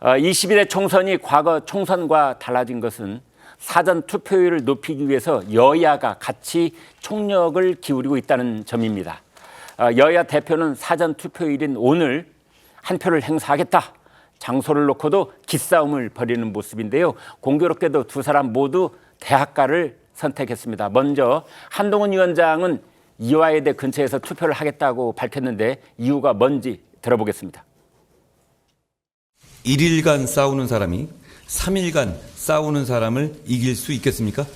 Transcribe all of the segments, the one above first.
21대 총선이 과거 총선과 달라진 것은 사전 투표율을 높이기 위해서 여야가 같이 총력을 기울이고 있다는 점입니다. 여야 대표는 사전 투표일인 오늘 한 표를 행사하겠다. 장소를 놓고도 기싸움을 벌이는 모습인데요. 공교롭게도 두 사람 모두 대학가를 선택했습니다. 먼저 한동훈 위원장은 이화여대 근처에서 투표를 하겠다고 밝혔는데 이유가 뭔지 들어보겠습니다. 1일간 싸우는 사람이 3일간 싸우는 사람을 이길 수 있겠습니까?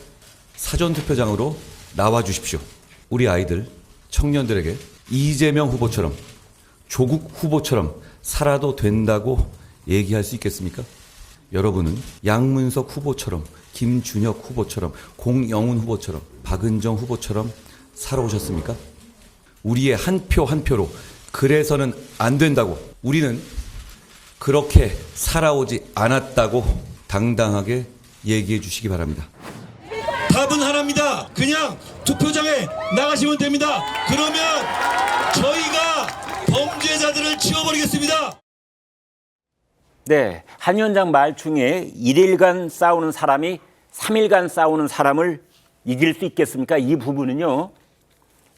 사전투표장으로 나와 주십시오. 우리 아이들, 청년들에게 이재명 후보처럼 조국 후보처럼 살아도 된다고 얘기할 수 있겠습니까? 여러분은 양문석 후보처럼 김준혁 후보처럼 공영훈 후보처럼 박은정 후보처럼 살아오셨습니까? 우리의 한 표 한 표로 그래서는 안 된다고, 우리는 그렇게 살아오지 않았다고 당당하게 얘기해 주시기 바랍니다. 답은 하나입니다. 그냥 투표장에 나가시면 됩니다. 그러면 저희가 범죄자들을 치워버리겠습니다. 네, 한 위원장 말 중에 1일간 싸우는 사람이 3일간 싸우는 사람을 이길 수 있겠습니까? 이 부분은요,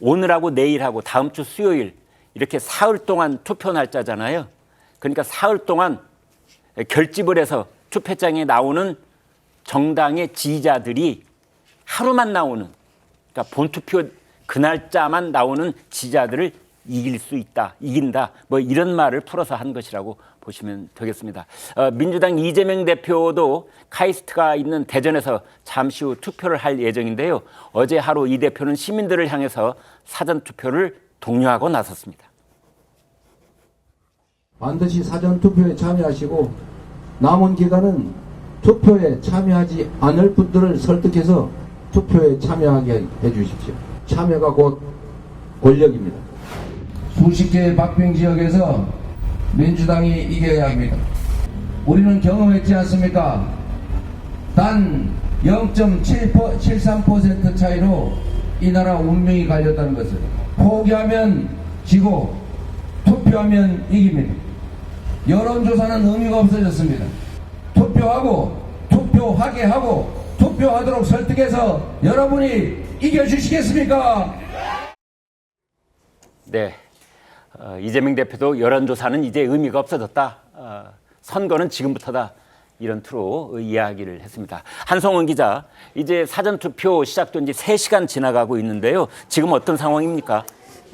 오늘하고 내일하고 다음 주 수요일 이렇게 사흘 동안 투표 날짜잖아요. 그러니까 사흘 동안 결집을 해서 투표장에 나오는 정당의 지지자들이 하루만 나오는, 그러니까 본투표 그 날짜만 나오는 지지자들을 이길 수 있다, 이긴다, 뭐 이런 말을 풀어서 한 것이라고 보시면 되겠습니다. 민주당 이재명 대표도 카이스트가 있는 대전에서 잠시 후 투표를 할 예정인데요. 어제 하루 이 대표는 시민들을 향해서 사전투표를 독려하고 나섰습니다. 반드시 사전투표에 참여하시고 남은 기간은 투표에 참여하지 않을 분들을 설득해서 투표에 참여하게 해주십시오. 참여가 곧 권력입니다. 수십 개의 박빙 지역에서 민주당이 이겨야 합니다. 우리는 경험했지 않습니까? 단 0.73% 차이로 이 나라 운명이 갈렸다는 것을. 포기하면 지고 투표하면 이깁니다. 여론조사는 의미가 없어졌습니다. 투표하고 투표하게 하고 투표하도록 설득해서 여러분이 이겨주시겠습니까? 네, 이재명 대표도 여론조사는 이제 의미가 없어졌다. 선거는 지금부터다. 이런 투로 이야기를 했습니다. 한성원 기자, 이제 사전투표 시작된 지 3시간 지나가고 있는데요. 지금 어떤 상황입니까?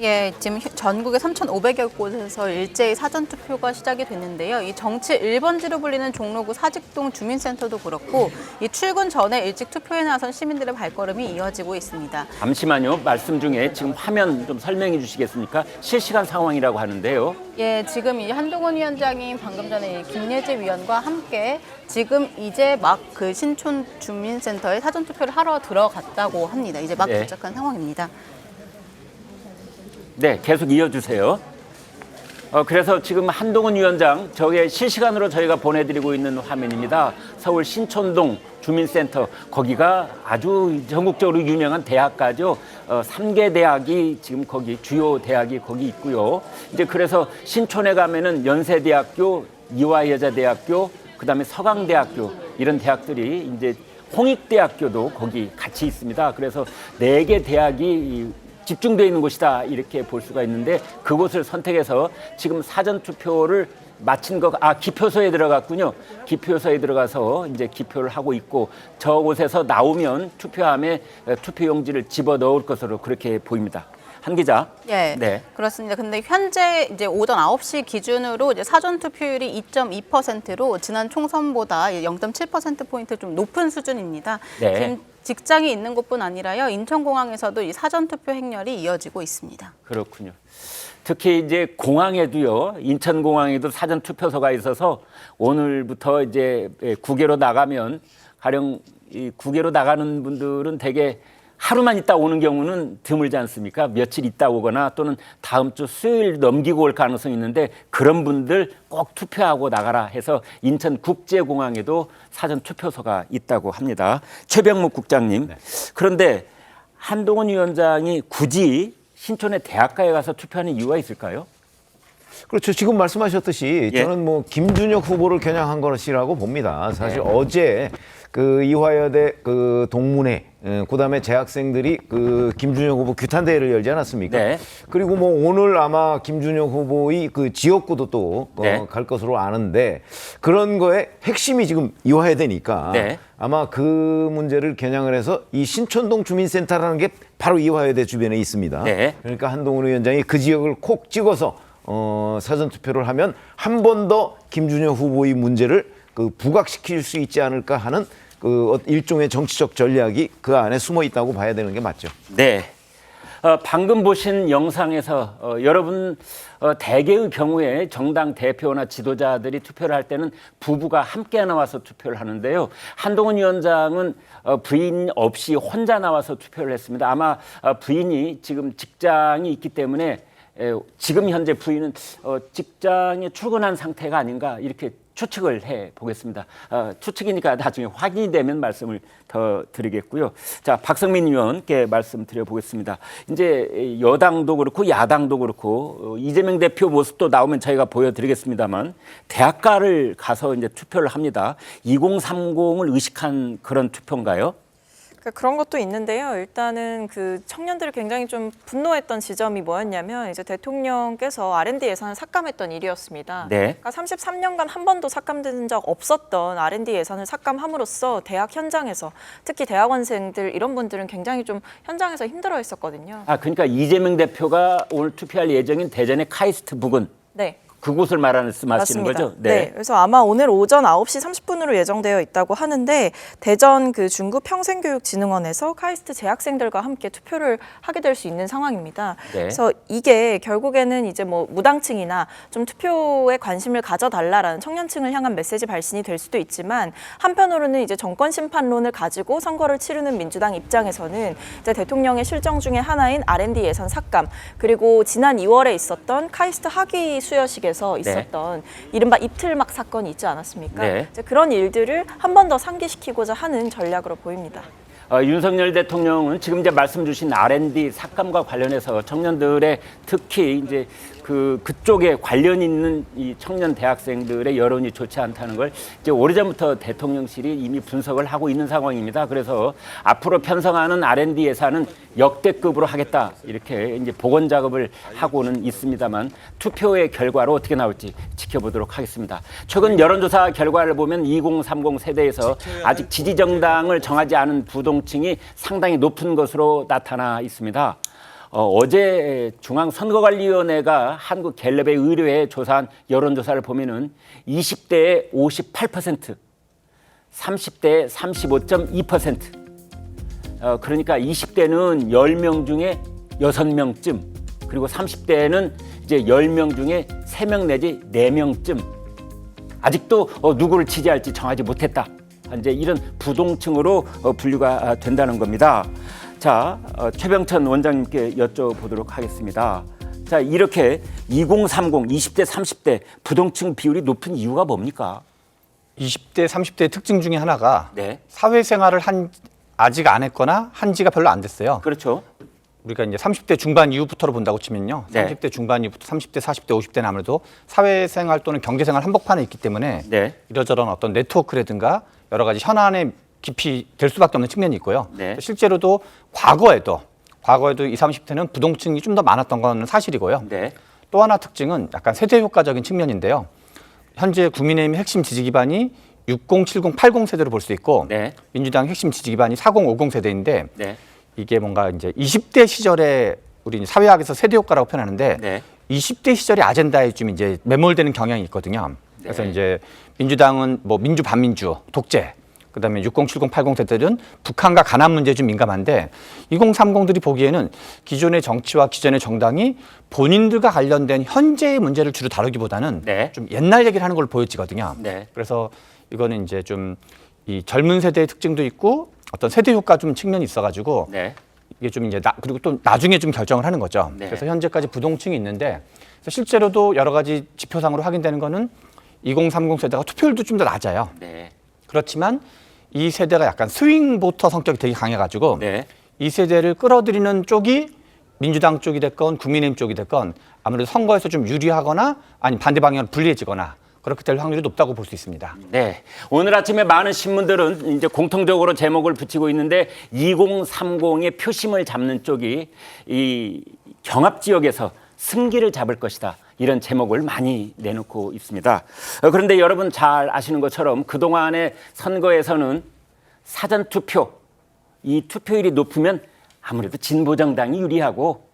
예, 지금 전국의 3,500여 곳에서 일제히 사전투표가 시작이 됐는데요. 이 정치 1번지로 불리는 종로구 사직동 주민센터도 그렇고 이 출근 전에 일찍 투표에 나선 시민들의 발걸음이 이어지고 있습니다. 잠시만요. 말씀 중에 지금 화면 좀 설명해 주시겠습니까? 실시간 상황이라고 하는데요. 예, 지금 이 한동훈 위원장이 방금 전에 김예재 위원과 함께 지금 이제 막 그 신촌 주민센터에 사전투표를 하러 들어갔다고 합니다. 이제 막 네. 도착한 상황입니다. 네, 계속 이어주세요. 그래서 지금 한동훈 위원장, 저게 실시간으로 저희가 보내드리고 있는 화면입니다. 서울 신촌동 주민센터, 거기가 아주 전국적으로 유명한 대학가죠. 3개 대학이 지금 거기, 주요 대학이 거기 있고요. 이제 그래서 신촌에 가면은 연세대학교, 이화여자대학교, 그다음에 서강대학교, 이런 대학들이 이제 홍익대학교도 거기 같이 있습니다. 그래서 4개 대학이 집중되어 있는 곳이다, 이렇게 볼 수가 있는데 그곳을 선택해서 지금 사전투표를 마친 기표소에 들어갔군요. 기표소에 들어가서 이제 기표를 하고 있고 저곳에서 나오면 투표함에 투표용지를 집어 넣을 것으로 그렇게 보입니다. 한 기자. 예, 네. 그렇습니다. 근데 현재 이제 오전 9시 기준으로 이제 사전 투표율이 2.2%로 지난 총선보다 0.7%포인트 좀 높은 수준입니다. 네. 지금 직장이 있는 곳뿐 아니라요, 인천공항에서도 이 사전 투표 행렬이 이어지고 있습니다. 그렇군요. 특히 이제 공항에도요, 인천공항에도 사전 투표소가 있어서 오늘부터 이제 국외로 나가면 가령 이 국외로 나가는 분들은 대개 하루만 있다 오는 경우는 드물지 않습니까? 며칠 있다 오거나 또는 다음 주 수요일 넘기고 올 가능성이 있는데 그런 분들 꼭 투표하고 나가라 해서 인천국제공항에도 사전투표소가 있다고 합니다. 최병묵 국장님. 네. 그런데 한동훈 위원장이 굳이 신촌의 대학가에 가서 투표하는 이유가 있을까요? 그렇죠. 지금 말씀하셨듯이 예. 저는 뭐 김준혁 후보를 겨냥한 것이라고 봅니다. 사실 어제 그 이화여대 그 동문회 그다음에 재학생들이 그 김준혁 후보 규탄 대회를 열지 않았습니까? 네. 그리고 뭐 오늘 아마 김준혁 후보의 그 지역구도 또 네. 갈 것으로 아는데 그런 거에 핵심이 지금 이화여대니까 네. 아마 그 문제를 겨냥을 해서 이 신촌동 주민센터라는 게 바로 이화여대 주변에 있습니다. 네. 그러니까 한동훈 위원장이 그 지역을 콕 찍어서 사전 투표를 하면 한 번 더 김준혁 후보의 문제를 그 부각시킬 수 있지 않을까 하는 그 일종의 정치적 전략이 그 안에 숨어 있다고 봐야 되는 게 맞죠. 네. 방금 보신 영상에서 여러분 대개의 경우에 정당 대표나 지도자들이 투표를 할 때는 부부가 함께 나와서 투표를 하는데요. 한동훈 위원장은 부인 없이 혼자 나와서 투표를 했습니다. 아마 부인이 지금 직장이 있기 때문에 지금 현재 부인은 직장에 출근한 상태가 아닌가 이렇게 추측을 해 보겠습니다. 추측이니까 나중에 확인이 되면 말씀을 더 드리겠고요. 자, 박성민 의원께 말씀드려 보겠습니다. 이제 여당도 그렇고 야당도 그렇고 이재명 대표 모습도 나오면 저희가 보여드리겠습니다만 대학가를 가서 이제 투표를 합니다. 2030을 의식한 그런 투표인가요? 그러니까 그런 것도 있는데요. 일단은 그 청년들이 굉장히 좀 분노했던 지점이 뭐였냐면 이제 대통령께서 R&D 예산을 삭감했던 일이었습니다. 네. 그러니까 33년간 한 번도 삭감된 적 없었던 R&D 예산을 삭감함으로써 대학 현장에서 특히 대학원생들 이런 분들은 굉장히 좀 현장에서 힘들어했었거든요. 그러니까 이재명 대표가 오늘 투표할 예정인 대전의 카이스트 부근 네. 그곳을 말하시는 맞습니다. 거죠? 네. 그래서 아마 오늘 오전 9시 30분으로 예정되어 있다고 하는데 대전 그 중구 평생교육진흥원에서 카이스트 재학생들과 함께 투표를 하게 될 수 있는 상황입니다. 네. 그래서 이게 결국에는 이제 뭐 무당층이나 좀 투표에 관심을 가져달라라는 청년층을 향한 메시지 발신이 될 수도 있지만 한편으로는 이제 정권 심판론을 가지고 선거를 치르는 민주당 입장에서는 이제 대통령의 실정 중에 하나인 R&D 예산 삭감 그리고 지난 2월에 있었던 카이스트 학위 수여식에 있었던 이른바 입틀막 사건이 있지 않았습니까? 네. 이제 그런 일들을 한 번 더 상기시키고자 하는 전략으로 보입니다. 윤석열 대통령은 지금 이제 말씀 주신 R&D 삭감과 관련해서 청년들의 특히 이제 그쪽에 관련 있는 이 청년 대학생들의 여론이 좋지 않다는 걸 이제 오래전부터 대통령실이 이미 분석을 하고 있는 상황입니다. 그래서 앞으로 편성하는 R&D 예산은 역대급으로 하겠다 이렇게 이제 복원 작업을 하고는 있습니다만 투표의 결과로 어떻게 나올지 지켜보도록 하겠습니다. 최근 여론조사 결과를 보면 2030 세대에서 아직 지지 정당을 정하지 않은 부동층이 상당히 높은 것으로 나타나 있습니다. 어제 중앙선거관리위원회가 한국갤럽에 의뢰해 조사한 여론조사를 보면은 20대에 58%, 30대에 35.2%. 그러니까 20대는 10명 중에 6명쯤, 그리고 30대는 이제 10명 중에 3명 내지 4명쯤. 아직도 누구를 지지할지 정하지 못했다. 이제 이런 부동층으로 분류가 된다는 겁니다. 자, 최병천 원장님께 여쭤보도록 하겠습니다. 자, 이렇게 2030, 20대, 30대 부동층 비율이 높은 이유가 뭡니까? 20대, 30대의 특징 중에 하나가 네. 사회생활을 아직 안 했거나 한 지가 별로 안 됐어요. 그렇죠. 우리가 이제 30대 중반 이후부터로 본다고 치면요. 네. 30대 중반 이후부터 30대, 40대, 50대는 아무래도 사회생활 또는 경제생활 한복판에 있기 때문에 네. 이러저런 어떤 네트워크라든가 여러 가지 현안에 깊이 될 수밖에 없는 측면이 있고요. 네. 실제로도 과거에도 20, 30대는 부동층이 좀 더 많았던 건 사실이고요. 네. 또 하나 특징은 약간 세대 효과적인 측면인데요. 현재 국민의힘 핵심 지지 기반이 60, 70, 80 세대로 볼 수 있고 네. 민주당 핵심 지지 기반이 40, 50 세대인데 네. 이게 뭔가 이제 20대 시절에 우리 사회학에서 세대 효과라고 표현하는데 네. 20대 시절의 아젠다에 좀 이제 매몰되는 경향이 있거든요. 그래서 네. 이제 민주당은 뭐 민주 반민주, 독재, 그다음에 60, 70, 80 세대들은 북한과 가난 문제에 좀 민감한데 2030들이 보기에는 기존의 정치와 기존의 정당이 본인들과 관련된 현재의 문제를 주로 다루기보다는 네. 좀 옛날 얘기를 하는 걸로 보여지거든요. 네. 그래서 이거는 이제 좀 이 젊은 세대의 특징도 있고 어떤 세대 효과 좀 측면이 있어가지고 네. 이게 좀 이제 그리고 또 나중에 좀 결정을 하는 거죠. 네. 그래서 현재까지 부동층이 있는데 실제로도 여러 가지 지표상으로 확인되는 거는 2030 세대가 투표율도 좀 더 낮아요. 네. 그렇지만 이 세대가 약간 스윙 보터 성격이 되게 강해가지고 네. 이 세대를 끌어들이는 쪽이 민주당 쪽이 됐건 국민의힘 쪽이 됐건 아무래도 선거에서 좀 유리하거나 아니면 반대 방향으로 불리해지거나 그렇게 될 확률이 높다고 볼 수 있습니다. 네. 오늘 아침에 많은 신문들은 이제 공통적으로 제목을 붙이고 있는데 2030의 표심을 잡는 쪽이 이 경합 지역에서 승기를 잡을 것이다. 이런 제목을 많이 내놓고 있습니다. 그런데 여러분 잘 아시는 것처럼 그동안의 선거에서는 사전투표, 이 투표율이 높으면 아무래도 진보정당이 유리하고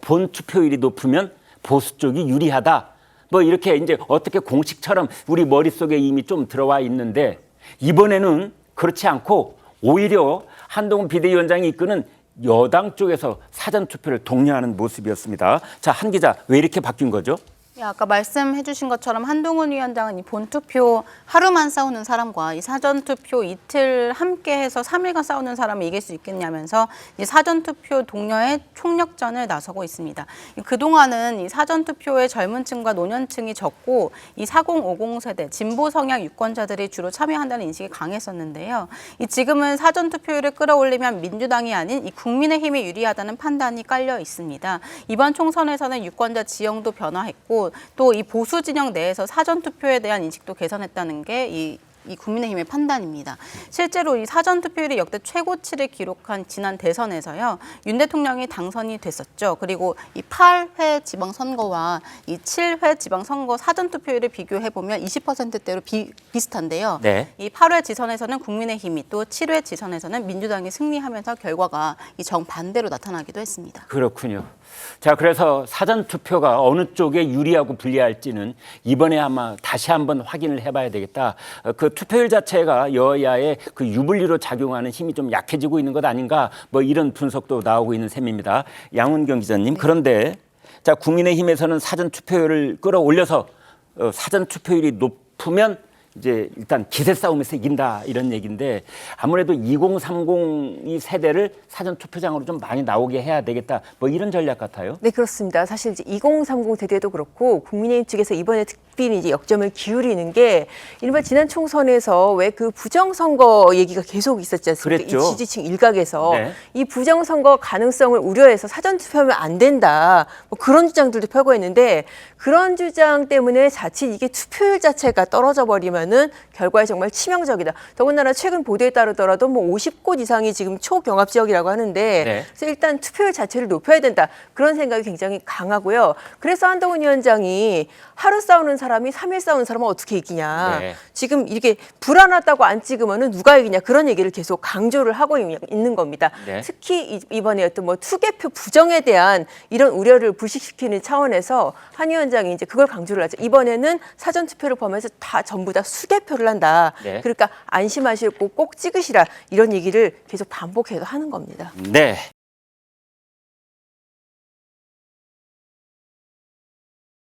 본 투표율이 높으면 보수 쪽이 유리하다. 뭐 이렇게 이제 어떻게 공식처럼 우리 머릿속에 이미 좀 들어와 있는데 이번에는 그렇지 않고 오히려 한동훈 비대위원장이 이끄는 여당 쪽에서 사전투표를 독려하는 모습이었습니다. 자, 한 기자, 왜 이렇게 바뀐 거죠? 아까 말씀해 주신 것처럼 한동훈 위원장은 이 본투표 하루만 싸우는 사람과 이 사전투표 이틀 함께해서 3일간 싸우는 사람을 이길 수 있겠냐면서 이 사전투표 독려의 총력전을 나서고 있습니다. 그동안은 이 사전투표에 젊은 층과 노년층이 적고 이 4050 세대 진보 성향 유권자들이 주로 참여한다는 인식이 강했었는데요. 지금은 사전투표율을 끌어올리면 민주당이 아닌 이 국민의힘이 유리하다는 판단이 깔려 있습니다. 이번 총선에서는 유권자 지형도 변화했고 또 이 보수 진영 내에서 사전 투표에 대한 인식도 개선했다는 게 이 국민의힘의 판단입니다. 실제로 이 사전 투표율이 역대 최고치를 기록한 지난 대선에서요. 윤 대통령이 당선이 됐었죠. 그리고 이 8회 지방선거와 이 7회 지방선거 사전 투표율을 비교해 보면 20%대로 비슷한데요. 네. 이 8회 지선에서는 국민의힘이 또 7회 지선에서는 민주당이 승리하면서 결과가 이 정반대로 나타나기도 했습니다. 그렇군요. 자, 그래서 사전투표가 어느 쪽에 유리하고 불리할지는 이번에 아마 다시 한번 확인을 해봐야 되겠다. 그 투표율 자체가 여야의 그 유불리로 작용하는 힘이 좀 약해지고 있는 것 아닌가, 뭐 이런 분석도 나오고 있는 셈입니다. 양은경 기자님, 그런데 자, 국민의힘에서는 사전투표율을 끌어올려서 사전투표율이 높으면 이제 일단 기세 싸움에서 이긴다 이런 얘기인데 아무래도 2030 세대를 사전 투표장으로 좀 많이 나오게 해야 되겠다 뭐 이런 전략 같아요. 네, 그렇습니다. 사실 이제 2030 세대도 그렇고 국민의힘 측에서 이번에 특별히 이제 역점을 기울이는 게 이른바 지난 총선에서 왜 그 부정선거 얘기가 계속 있었지 않습니까? 그랬죠. 이 지지층 일각에서 네. 이 부정선거 가능성을 우려해서 사전투표하면 안 된다. 뭐 그런 주장들도 펴고 있는데 그런 주장 때문에 자칫 이게 투표율 자체가 떨어져 버리면은 결과에 정말 치명적이다. 더군다나 최근 보도에 따르더라도 뭐 50곳 이상이 지금 초경합 지역이라고 하는데 네. 그래서 일단 투표율 자체를 높여야 된다. 그런 생각이 굉장히 강하고요. 그래서 한동훈 위원장이 하루 싸우는 사람이 3일 싸우는 사람은 어떻게 이기냐. 네. 지금 이렇게 불안하다고 안 찍으면은 누가 이기냐. 그런 얘기를 계속 강조를 하고 있는 겁니다. 네. 특히 이번에 어떤 뭐 투개표 부정에 대한 이런 우려를 불식시키는 차원에서 한 위원장이 이제 그걸 강조를 하죠. 이번에는 사전 투표를 보면서 다 전부 다 수개표를 한다. 네. 그러니까 안심하시고 꼭 찍으시라. 이런 얘기를 계속 반복해서 하는 겁니다. 네.